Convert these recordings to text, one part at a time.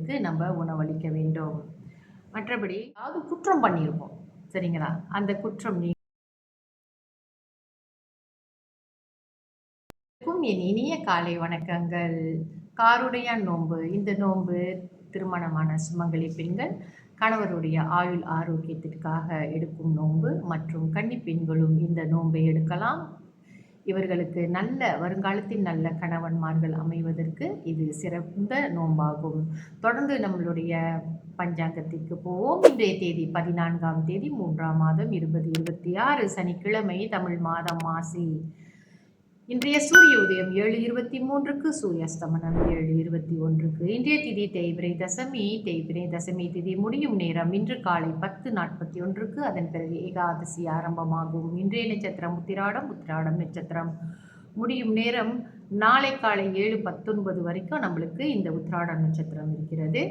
இவர்களுக்கு நம்ம உணவளிக்க வேண்டும். மற்றபடி அதாவது குற்றம் பண்ணியிருப்போம், சரிங்களா? அந்த குற்றம் என் இனிய காலை வணக்கங்கள். காருடையான் நோன்பு. இந்த நோன்பு திருமணமான சுமங்கலி பெண்கள் கணவருடைய ஆயுள் ஆரோக்கியத்திற்காக எடுக்கும் நோன்பு மற்றும் கன்னி பெண்களும் இந்த நோன்பை எடுக்கலாம். இவர்களுக்கு நல்ல வருங்காலத்தில் நல்ல கணவன்மார்கள் அமைவதற்கு இது சிறந்த நோன்பாகும். தொடர்ந்து நம்மளுடைய பஞ்சாங்கத்திற்கு போவோம். இன்றைய தேதி 14ஆம் தேதி 3ஆம் மாதம் 2026 சனிக்கிழமை, தமிழ் மாதம் மாசி. இன்றைய சூரிய உதயம் 7:23க்கு, சூரிய அஸ்தமனம் 7:21க்கு. இன்றைய திதி தேய்பிரை தசமி. தேய்பிரை தசமி திதி முடியும் நேரம் இன்று காலை 10:41க்கு. அதன் பிறகு ஏகாதசி ஆரம்பமாகும். இன்றைய நட்சத்திரம் உத்திராடம். உத்திராடம் நட்சத்திரம் முடியும் நேரம் நாளை காலை 7:19 வரைக்கும் நம்மளுக்கு இந்த உத்திராடம் நட்சத்திரம் இருக்கிறது.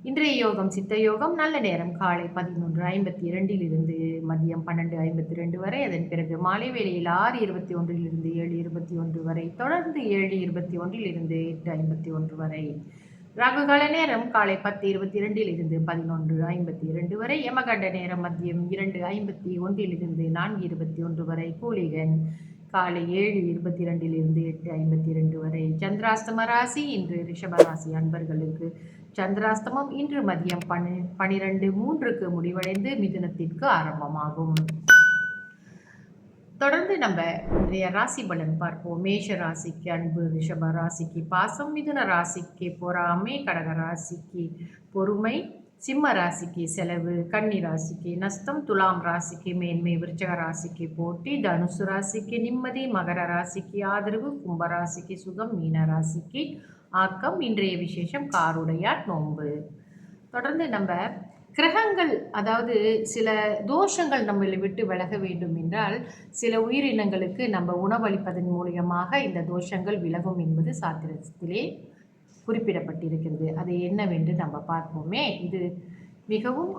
இன்றைய யோகம் சித்த யோகம். நல்ல நேரம் காலை 11:52 மதியம் 12:52 வரை. அதன் பிறகு மாலை வேளையில் 6:21 7:21 வரை. தொடர்ந்து 7:21 8:51 வரை. ராகுகால நேரம் காலை 10:22 11:52 வரை. யமகண்ட நேரம் மதியம் 2:51 4:21 வரை. கூலிகன் காலை 7:22 8:52 வரை. சந்திராஸ்தம ராசி. இன்று ரிஷபராசி அன்பர்களுக்கு சந்திராஸ்தமம் இன்று மதியம் 12:03க்கு முடிவடைந்து மிதுனத்திற்கு ஆரம்பமாகும். தொடர்ந்து நம்ம இன்றைய ராசி பலன் பார்ப்போம். மேஷ ராசிக்கு அன்பு, ரிஷப ராசிக்கு பாசம், மிதுன ராசிக்கு பொறாமை, கடக ராசிக்கு பொறுமை, சிம்ம ராசிக்கு செலவு, கன்னி ராசிக்கு நஷ்டம், துலாம் ராசிக்கு மேன்மை, விருச்சக ராசிக்கு போட்டி, தனுசு ராசிக்கு நிம்மதி, மகர ராசிக்கு ஆதரவு, கும்ப ராசிக்கு சுகம், மீன ராசிக்கு ஆக்கம். இன்றைய விசேஷம் காருடையார் நோன்பு. தொடர்ந்து நம்ம கிரகங்கள், அதாவது சில தோஷங்கள் நம்மளை விட்டு விலக வேண்டும் என்றால் சில உயிரினங்களுக்கு நம்ம உணவளிப்பதன் மூலியமாக இந்த தோஷங்கள் விலகும் என்பது சாத்திரத்திலே குறிப்பிடப்பட்டிருக்கிறது. அது என்னவென்று நம்ம பார்ப்போமே. இது மிகவும்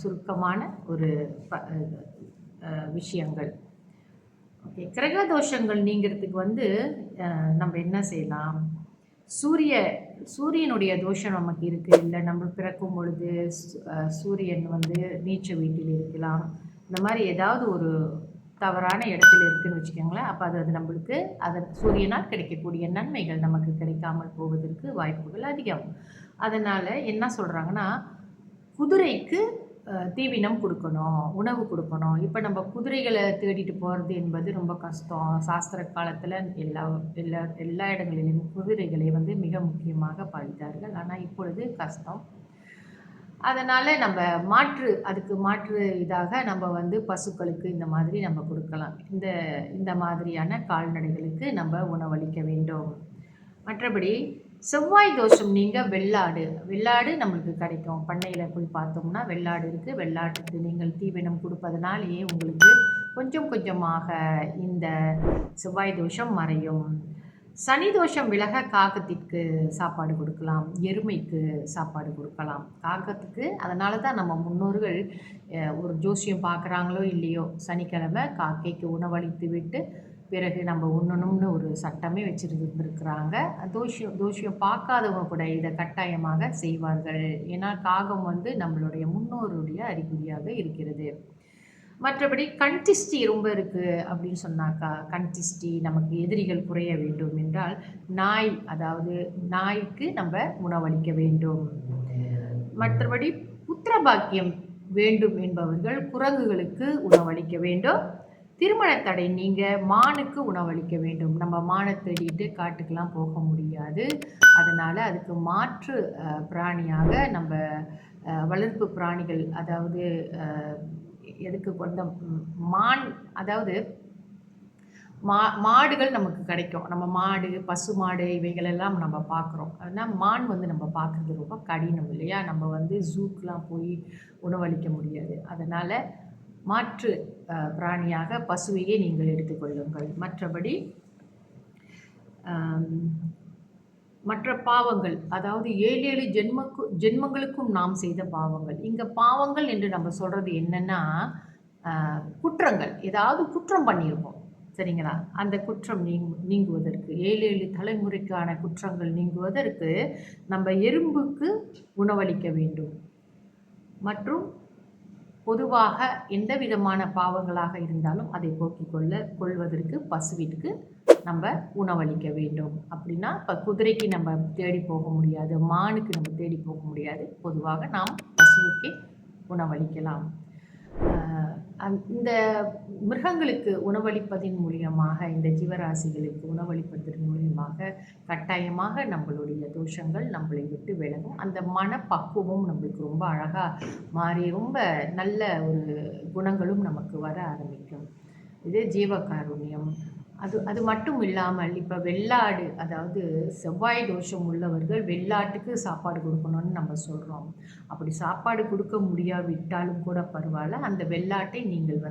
சுருக்கமான ஒரு விஷயங்கள். ஓகே, கிரக தோஷங்கள் நீங்கிறதுக்கு நம்ம என்ன செய்யலாம்? சூரியனுடைய தோஷம் நமக்கு இருக்குது. இல்லை நம்ம பிறக்கும் பொழுது சூரியன் நீச்ச வீட்டில் இருக்கலாம். இந்த மாதிரி ஏதாவது ஒரு தவறான இடத்துல இருக்குதுன்னு வச்சுக்கோங்களேன். அப்போ அது நம்மளுக்கு அதன் சூரியனால் கிடைக்கக்கூடிய நன்மைகள் நமக்கு கிடைக்காமல் போவதற்கு வாய்ப்புகள் அதிகம். அதனால் என்ன சொல்கிறாங்கன்னா, குதிரைக்கு தீவினம் கொடுக்கணும், உணவு கொடுக்கணும். இப்போ நம்ம குதிரைகளை தேடிட்டு போகிறது என்பது ரொம்ப கஷ்டம். சாஸ்திர காலத்தில் எல்லா இடங்களிலும் குதிரைகளை மிக முக்கியமாக பாதித்தார்கள். ஆனால் இப்பொழுது கஷ்டம். அதனால் நம்ம அதுக்கு மாற்று இதாக நம்ம பசுக்களுக்கு இந்த மாதிரி நம்ம கொடுக்கலாம். இந்த மாதிரியான கால்நடைகளுக்கு நம்ம உணவளிக்க வேண்டும். மற்றபடி செவ்வாய் தோஷம் நீங்க வெள்ளாடு நம்மளுக்கு கிடைக்கும். பண்ணையில் போய் பார்த்தோம்னா வெள்ளாடு இருக்குது. வெள்ளாட்டுக்கு நீங்கள் தீவனம் கொடுப்பதனாலேயே உங்களுக்கு கொஞ்சம் கொஞ்சமாக இந்த செவ்வாய் தோஷம் மறையும். சனி தோஷம் விலக காகத்திற்கு சாப்பாடு கொடுக்கலாம், எருமைக்கு சாப்பாடு கொடுக்கலாம். காகத்துக்கு அதனால தான் நம்ம முன்னோர்கள் ஒரு ஜோசியம் பார்க்குறாங்களோ இல்லையோ, சனிக்கிழமை காக்கைக்கு உணவளித்து விட்டு பிறகு நம்ம உண்ணணும்னு ஒரு சட்டமே வச்சுருந்துருக்குறாங்க. தோஷியம் பார்க்காதவங்க கூட இதை கட்டாயமாக செய்வார்கள். ஏன்னா காகம் நம்மளுடைய முன்னோருடைய அறிகுறியாக இருக்கிறது. மற்றபடி கண்திஷ்டி ரொம்ப இருக்குது அப்படின்னு சொன்னாக்கா, கண்திஷ்டி நமக்கு எதிரிகள் குறைய வேண்டும் என்றால் நாய்க்கு நம்ம உணவளிக்க வேண்டும். மற்றபடி புத்திரபாக்கியம் வேண்டும் என்பவர்கள் குரங்குகளுக்கு உணவளிக்க வேண்டும். திருமண தடை நீங்க மானுக்கு உணவளிக்க வேண்டும். நம்ம மானை தேடிட்டு காட்டுக்கெல்லாம் போக முடியாது. அதனால் அதுக்கு மாற்று பிராணியாக நம்ம வளர்ப்பு பிராணிகள், அதாவது எதுக்கு மான், அதாவது மாடுகள் நமக்கு கிடைக்கும். நம்ம மாடு, பசு மாடு இவைகளெல்லாம் நம்ம பார்க்குறோம். ஆனால் மான் நம்ம பார்க்குறது ரொம்ப கடினம் இல்லையா? நம்ம ஜூக்கெலாம் போய் உணவளிக்க முடியாது. அதனால் மாற்று பிராணியாக பசுவையே நீங்கள் எடுத்துக்கொள்ளுங்கள். மற்றபடி மற்ற பாவங்கள், அதாவது 7 ஜென்மங்களுக்கும் நாம் செய்த பாவங்கள். இங்கே பாவங்கள் என்று நம்ம சொல்கிறது என்னென்னா, குற்றங்கள். ஏதாவது குற்றம் பண்ணியிருப்போம். சரிங்களா? அந்த குற்றம் நீங்குவதற்கு 7 தலைமுறைக்கான குற்றங்கள் நீங்குவதற்கு நம்ம எறும்புக்கு உணவளிக்க வேண்டும். மற்றும் பொதுவாக எந்த விதமான பாவங்களாக இருந்தாலும் அதை போக்கிக் கொள்வதற்கு பசுவிற்கு நம்ம உணவளிக்க வேண்டும். அப்படின்னா இப்போ குதிரைக்கு நம்ம தேடி போக முடியாது, மானுக்கு நம்ம தேடி போக முடியாது. பொதுவாக நாம் பசுவுக்கே உணவளிக்கலாம். இந்த மிருகங்களுக்கு உணவளிப்பதின் மூலியமாக, இந்த ஜீவராசிகளுக்கு உணவளிப்பதன் மூலியமாக கட்டாயமாக நம்மளுடைய தோஷங்கள் நம்மளை விட்டு விலகும். அந்த மனப்பக்குவமும் நம்மளுக்கு ரொம்ப அழகாக மாறி ரொம்ப நல்ல ஒரு குணங்களும் நமக்கு வர ஆரம்பிக்கும். இது ஜீவகாருண்யம். அது மட்டும் இல்லாமல் இப்போ வெள்ளாடு, அதாவது செவ்வாய் தோஷம் உள்ளவர்கள் வெள்ளாட்டுக்கு சாப்பாடு கொடுக்கணும்னு நம்ம சொல்கிறோம். அப்படி சாப்பாடு கொடுக்க முடியாவிட்டாலும் கூட பரவாயில்ல, அந்த வெள்ளாட்டை நீங்கள்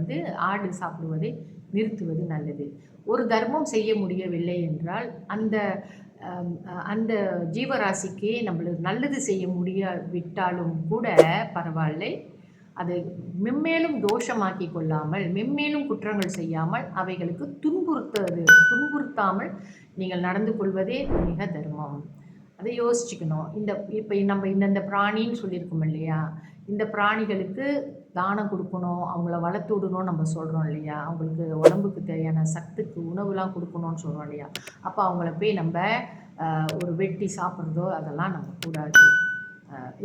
ஆடு சாப்பிடுவதை நிறுத்துவது நல்லது. ஒரு தர்மம் செய்ய முடியவில்லை என்றால் அந்த அந்த ஜீவராசிக்கே நம்மளுக்கு நல்லது செய்ய முடியாவிட்டாலும் கூட பரவாயில்லை, அதை மென்மேலும் தோஷமாக்கி கொள்ளாமல், மென்மேலும் குற்றங்கள் செய்யாமல், அவைகளுக்கு துன்புறுத்தாமல் நீங்கள் நடந்து கொள்வதே மிக தர்மம். அதை யோசிச்சுக்கணும். இப்போ நம்ம இந்தந்த பிராணின்னு சொல்லியிருக்கோம் இல்லையா? இந்த பிராணிகளுக்கு தானம் கொடுக்கணும், அவங்கள வளர்த்து விடணும்னு நம்ம சொல்கிறோம் இல்லையா? அவங்களுக்கு உடம்புக்கு தேவையான சத்துக்கு உணவுலாம் கொடுக்கணும்னு சொல்கிறோம் இல்லையா? அப்போ அவங்கள போய் நம்ம ஒரு வெட்டி சாப்பிட்றதோ அதெல்லாம் நம்ம கூடாது.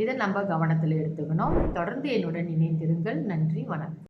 இதை நம்ம கவனத்தில் எடுத்துக்கணும். தொடர்ந்து என்னுடன் இணைந்திருங்கள். நன்றி, வணக்கம்.